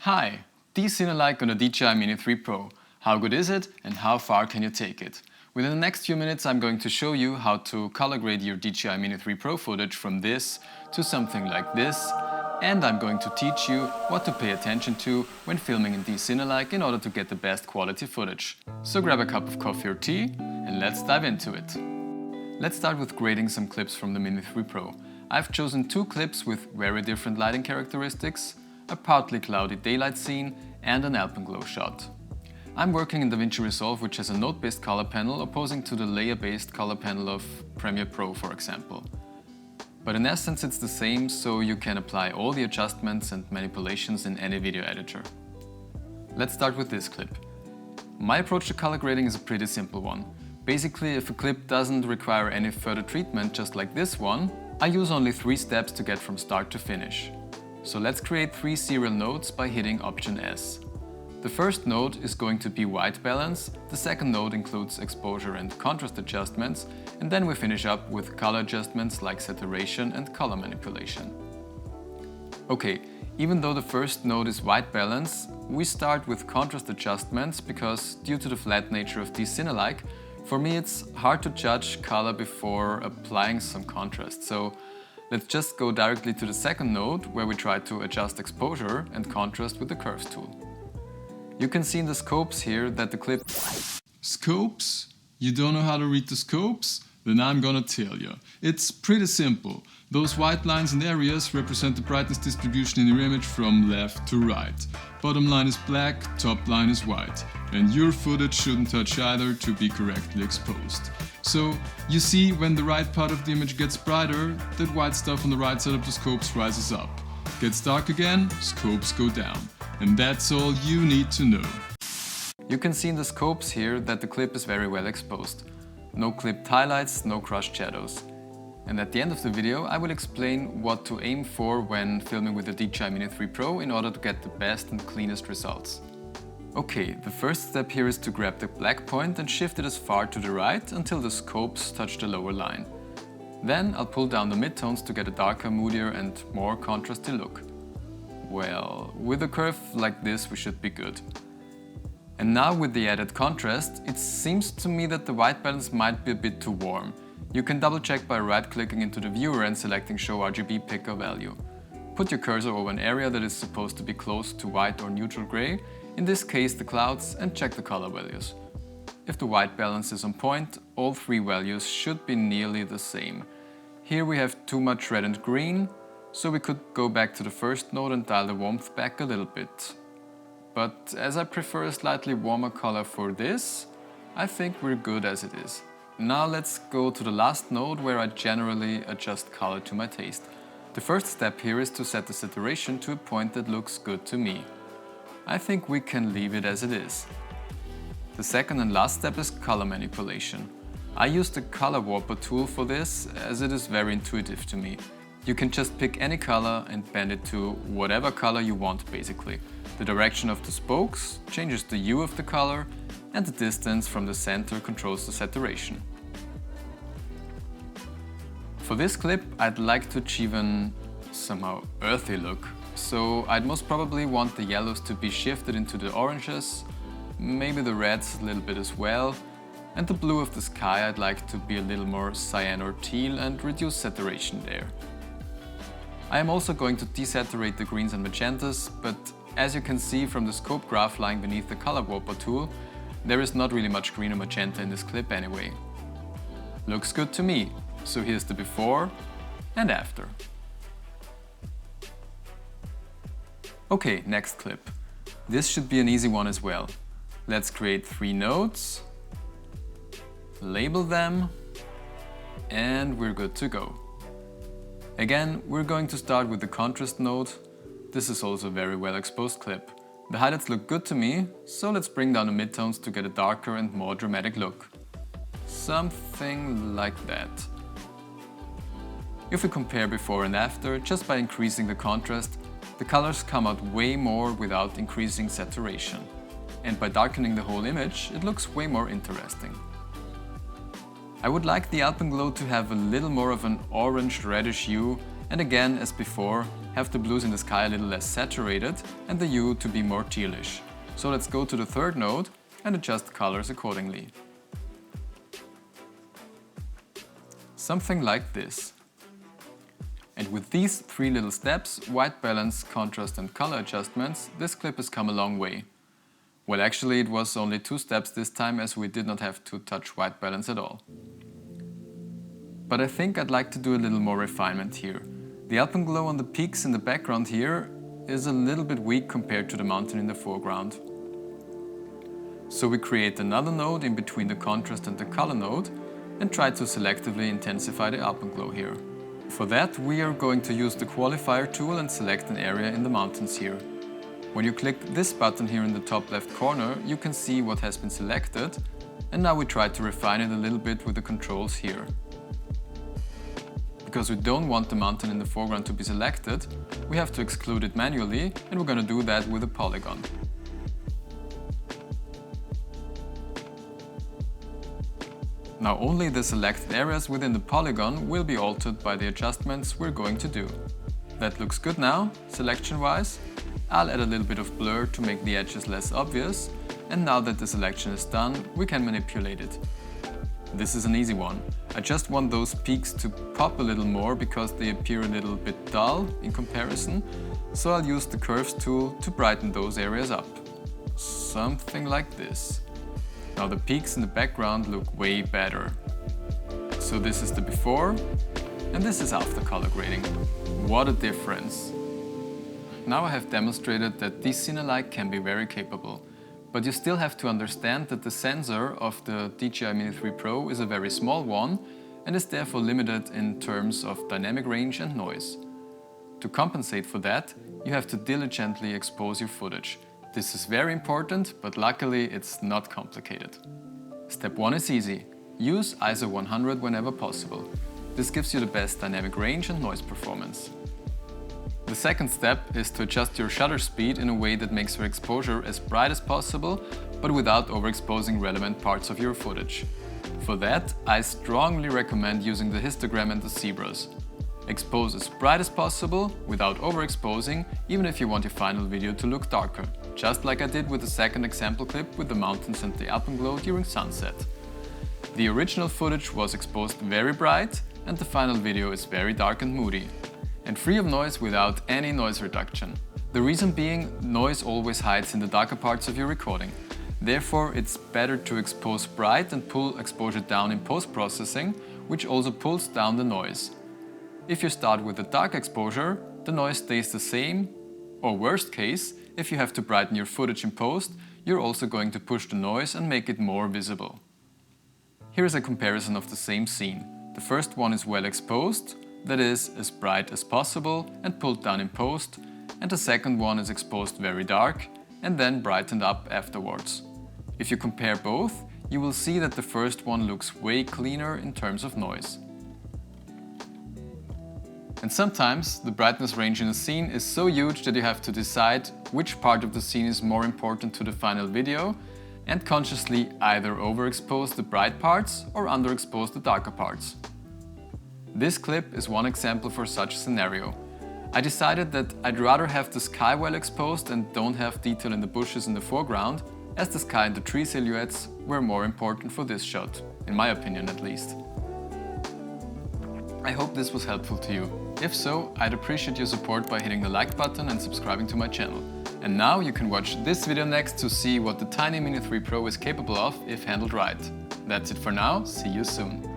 Hi, D-Cinelike on the DJI Mini 3 Pro. How good is it and how far can you take it? Within the next few minutes I'm going to show you how to color grade your DJI Mini 3 Pro footage from this to something like this, and I'm going to teach you what to pay attention to when filming in D-Cinelike in order to get the best quality footage. So grab a cup of coffee or tea and let's dive into it. Let's start with grading some clips from the Mini 3 Pro. I've chosen two clips with very different lighting characteristics, a partly cloudy daylight scene and an alpenglow shot. I'm working in DaVinci Resolve, which has a node-based color panel opposing to the layer-based color panel of Premiere Pro, for example. But in essence it's the same, so you can apply all the adjustments and manipulations in any video editor. Let's start with this clip. My approach to color grading is a pretty simple one. Basically, if a clip doesn't require any further treatment, just like this one, I use only 3 steps to get from start to finish. So let's create 3 serial nodes by hitting Option S. The first node is going to be white balance, the second node includes exposure and contrast adjustments, and then we finish up with color adjustments like saturation and color manipulation. Okay, even though the first node is white balance, we start with contrast adjustments because due to the flat nature of D-Cinelike, for me it's hard to judge color before applying some contrast. So let's just go directly to the second node where we try to adjust exposure and contrast with the curves tool. You can see in the scopes here that the clip... Scopes? You don't know how to read the scopes? Then I'm gonna tell you. It's pretty simple. Those white lines and areas represent the brightness distribution in your image from left to right. Bottom line is black, top line is white. And your footage shouldn't touch either to be correctly exposed. So, you see when the right part of the image gets brighter, that white stuff on the right side of the scopes rises up. Gets dark again, scopes go down. And that's all you need to know. You can see in the scopes here that the clip is very well exposed. No clipped highlights, no crushed shadows. And at the end of the video I will explain what to aim for when filming with the DJI Mini 3 Pro in order to get the best and cleanest results. Okay, the first step here is to grab the black point and shift it as far to the right until the scopes touch the lower line. Then I'll pull down the midtones to get a darker, moodier and more contrasty look. Well, with a curve like this we should be good. And now with the added contrast, it seems to me that the white balance might be a bit too warm. You can double check by right-clicking into the viewer and selecting Show RGB Picker Value. Put your cursor over an area that is supposed to be close to white or neutral gray, in this case the clouds, and check the color values. If the white balance is on point, all 3 values should be nearly the same. Here we have too much red and green, so we could go back to the first node and dial the warmth back a little bit. But as I prefer a slightly warmer color for this, I think we're good as it is. Now let's go to the last node where I generally adjust color to my taste. The first step here is to set the saturation to a point that looks good to me. I think we can leave it as it is. The second and last step is color manipulation. I use the color warper tool for this as it is very intuitive to me. You can just pick any color and bend it to whatever color you want basically. The direction of the spokes changes the hue of the color and the distance from the center controls the saturation. For this clip I'd like to achieve an somehow earthy look, so I'd most probably want the yellows to be shifted into the oranges, maybe the reds a little bit as well, and the blue of the sky I'd like to be a little more cyan or teal and reduce saturation there. I am also going to desaturate the greens and magentas, but as you can see from the scope graph lying beneath the color warper tool, there is not really much green or magenta in this clip anyway. Looks good to me, so here's the before and after. Okay, next clip. This should be an easy one as well. Let's create 3 nodes, label them, and we're good to go. Again, we're going to start with the contrast node. This is also a very well exposed clip. The highlights look good to me, so let's bring down the midtones to get a darker and more dramatic look. Something like that. If we compare before and after, just by increasing the contrast, the colors come out way more without increasing saturation. And by darkening the whole image, it looks way more interesting. I would like the alpenglow to have a little more of an orange reddish hue And again, as before, have the blues in the sky a little less saturated and the hue to be more tealish. So let's go to the third node and adjust colors accordingly. Something like this. And with these 3 little steps, white balance, contrast and color adjustments, this clip has come a long way. Well, actually it was only 2 steps this time, as we did not have to touch white balance at all. But I think I'd like to do a little more refinement here. The alpenglow on the peaks in the background here is a little bit weak compared to the mountain in the foreground. So we create another node in between the contrast and the color node and try to selectively intensify the alpenglow here. For that, we are going to use the qualifier tool and select an area in the mountains here. When you click this button here in the top left corner, you can see what has been selected, and now we try to refine it a little bit with the controls here. Because we don't want the mountain in the foreground to be selected, we have to exclude it manually, and we're going to do that with a polygon. Now only the selected areas within the polygon will be altered by the adjustments we're going to do. That looks good now, selection-wise. I'll add a little bit of blur to make the edges less obvious, and now that the selection is done, we can manipulate it. This is an easy one. I just want those peaks to pop a little more because they appear a little bit dull in comparison, so I'll use the curves tool to brighten those areas up. Something like this. Now the peaks in the background look way better. So this is the before, and this is after color grading. What a difference! Now I have demonstrated that D-Cinelike can be very capable. But you still have to understand that the sensor of the DJI Mini 3 Pro is a very small one and is therefore limited in terms of dynamic range and noise. To compensate for that, you have to diligently expose your footage. This is very important, but luckily it's not complicated. Step 1 is easy. Use ISO 100 whenever possible. This gives you the best dynamic range and noise performance. The second step is to adjust your shutter speed in a way that makes your exposure as bright as possible, but without overexposing relevant parts of your footage. For that, I strongly recommend using the histogram and the zebras. Expose as bright as possible without overexposing, even if you want your final video to look darker, just like I did with the second example clip with the mountains and the alpenglow during sunset. The original footage was exposed very bright and the final video is very dark and moody, and free of noise without any noise reduction. The reason being, noise always hides in the darker parts of your recording. Therefore, it's better to expose bright and pull exposure down in post-processing, which also pulls down the noise. If you start with a dark exposure, the noise stays the same, or worst case, if you have to brighten your footage in post, you're also going to push the noise and make it more visible. Here is a comparison of the same scene. The first one is well exposed, that is, as bright as possible and pulled down in post, and the second one is exposed very dark and then brightened up afterwards. If you compare both, you will see that the first one looks way cleaner in terms of noise. And sometimes the brightness range in a scene is so huge that you have to decide which part of the scene is more important to the final video and consciously either overexpose the bright parts or underexpose the darker parts. This clip is one example for such a scenario. I decided that I'd rather have the sky well exposed and don't have detail in the bushes in the foreground, as the sky and the tree silhouettes were more important for this shot, in my opinion at least. I hope this was helpful to you. If so, I'd appreciate your support by hitting the like button and subscribing to my channel. And now you can watch this video next to see what the tiny Mini 3 Pro is capable of if handled right. That's it for now, see you soon.